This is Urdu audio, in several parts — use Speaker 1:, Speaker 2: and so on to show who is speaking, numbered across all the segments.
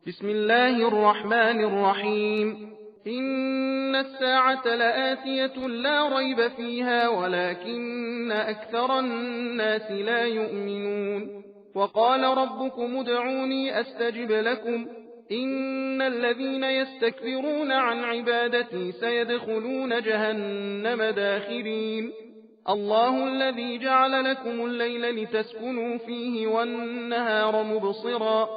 Speaker 1: بسم الله الرحمن الرحيم إن الساعة لآتية لا ريب فيها ولكن أكثر الناس لا يؤمنون وقال ربكم ادعوني أستجب لكم إن الذين يستكبرون عن عبادتي سيدخلون جهنم داخرين الله الذي جعل لكم الليل لتسكنوا فيه والنهار مبصرا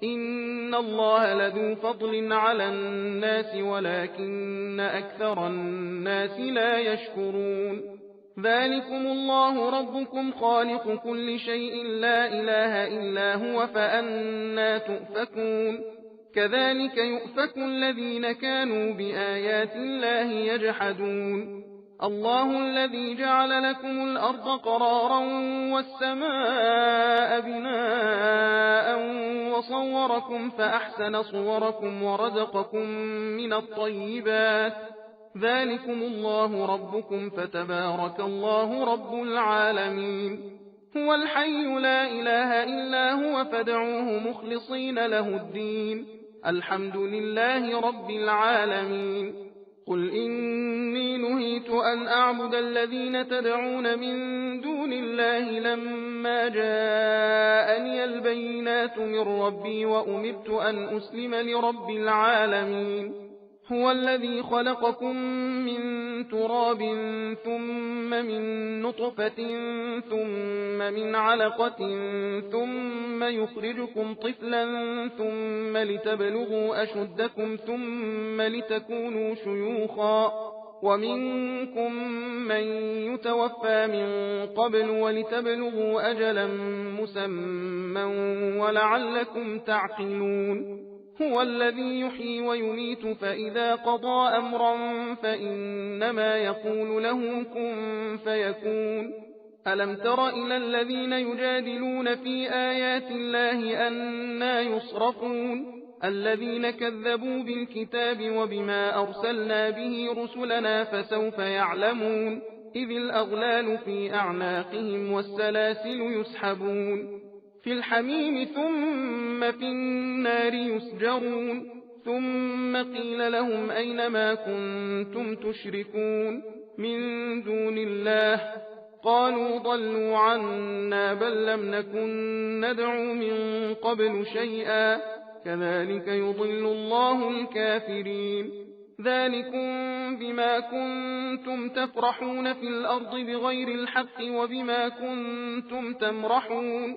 Speaker 1: إن الله لذو فضل على الناس ولكن أكثر الناس لا يشكرون ذلكم الله ربكم خالق كل شيء لا إله إلا هو فأنى تؤفكون كذلك يؤفك الذين كانوا بآيات الله يجحدون الله الذي جعل لكم الأرض قرارا والسماء بناء وصوركم فأحسن صوركم ورزقكم من الطيبات ذلكم الله ربكم فتبارك الله رب العالمين هو الحي لا إله إلا هو فادعوه مخلصين له الدين الحمد لله رب العالمين قل إني نهيت أن أعبد الذين تدعون من دون الله لما جاءني البينات من ربي وأمرت أن أسلم لرب العالمين هو الذي خلقكم من تراب ثم من نطفة ثم من علقة ثم يخرجكم طفلا ثم لتبلغوا أشدكم ثم لتكونوا شيوخا ومنكم من يتوفى من قبل ولتبلغوا أجلا مسمى ولعلكم تعقلون هو الذي يحيي ويميت فإذا قضى أمرا فإنما يقول له كن فيكون ألم تر إلى الذين يجادلون في آيات الله أنى يصرفون الذين كذبوا بالكتاب وبما أرسلنا به رسلنا فسوف يعلمون إذ الأغلال في أعناقهم والسلاسل يسحبون في الحميم ثم في النار يسجرون ثم قيل لهم أين ما كنتم تشركون من دون الله قالوا ضلوا عنا بل لم نكن ندعو من قبل شيئا كذلك يضل الله الكافرين ذلكم بما كنتم تفرحون في الأرض بغير الحق وبما كنتم تمرحون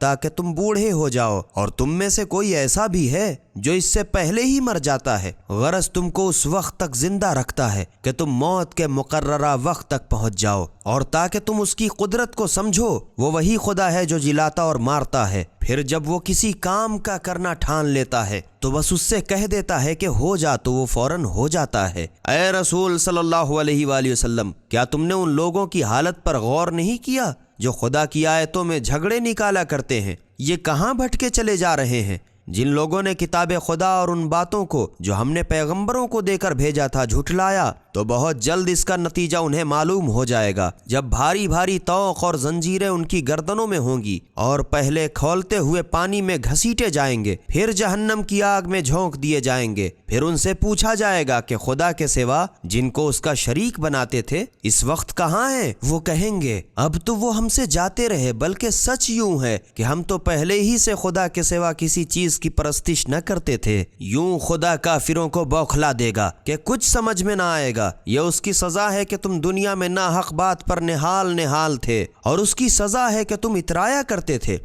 Speaker 2: تاکہ تم بوڑھے ہو جاؤ، اور تم میں سے کوئی ایسا بھی ہے جو اس سے پہلے ہی مر جاتا ہے، غرض تم کو اس وقت تک زندہ رکھتا ہے کہ تم موت کے مقررہ وقت تک پہنچ جاؤ، اور تاکہ تم اس کی قدرت کو سمجھو۔ وہ وہی خدا ہے جو جلاتا اور مارتا ہے، پھر جب وہ کسی کام کا کرنا ٹھان لیتا ہے تو بس اس سے کہہ دیتا ہے کہ ہو جا تو وہ فوراً ہو جاتا ہے۔ اے رسول صلی اللہ علیہ وآلہ وسلم، کیا تم نے ان لوگوں کی حالت پر غور نہیں کیا جو خدا کی آیتوں میں جھگڑے نکالا کرتے ہیں؟ یہ کہاں بھٹکے چلے جا رہے ہیں؟ جن لوگوں نے کتاب خدا اور ان باتوں کو جو ہم نے پیغمبروں کو دے کر بھیجا تھا جھٹلایا، تو بہت جلد اس کا نتیجہ انہیں معلوم ہو جائے گا، جب بھاری بھاری طوق اور زنجیریں ان کی گردنوں میں ہوں گی، اور پہلے کھولتے ہوئے پانی میں گھسیٹے جائیں گے، پھر جہنم کی آگ میں جھونک دیے جائیں گے۔ پھر ان سے پوچھا جائے گا کہ خدا کے سوا جن کو اس کا شریک بناتے تھے اس وقت کہاں ہیں؟ وہ کہیں گے اب تو وہ ہم سے جاتے رہے، بلکہ سچ یوں ہے کہ ہم تو پہلے ہی سے خدا کے سوا کسی چیز کی پرستش نہ کرتے تھے۔ یوں خدا کافروں کو بوکھلا دے گا کہ کچھ سمجھ میں نہ آئے گا۔ یہ اس کی سزا ہے کہ تم دنیا میں ناحق بات پر نہال تھے، اور اس کی سزا ہے کہ تم اترایا کرتے تھے۔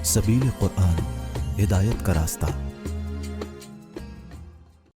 Speaker 3: سبیل قرآن، ہدایت کا راستہ۔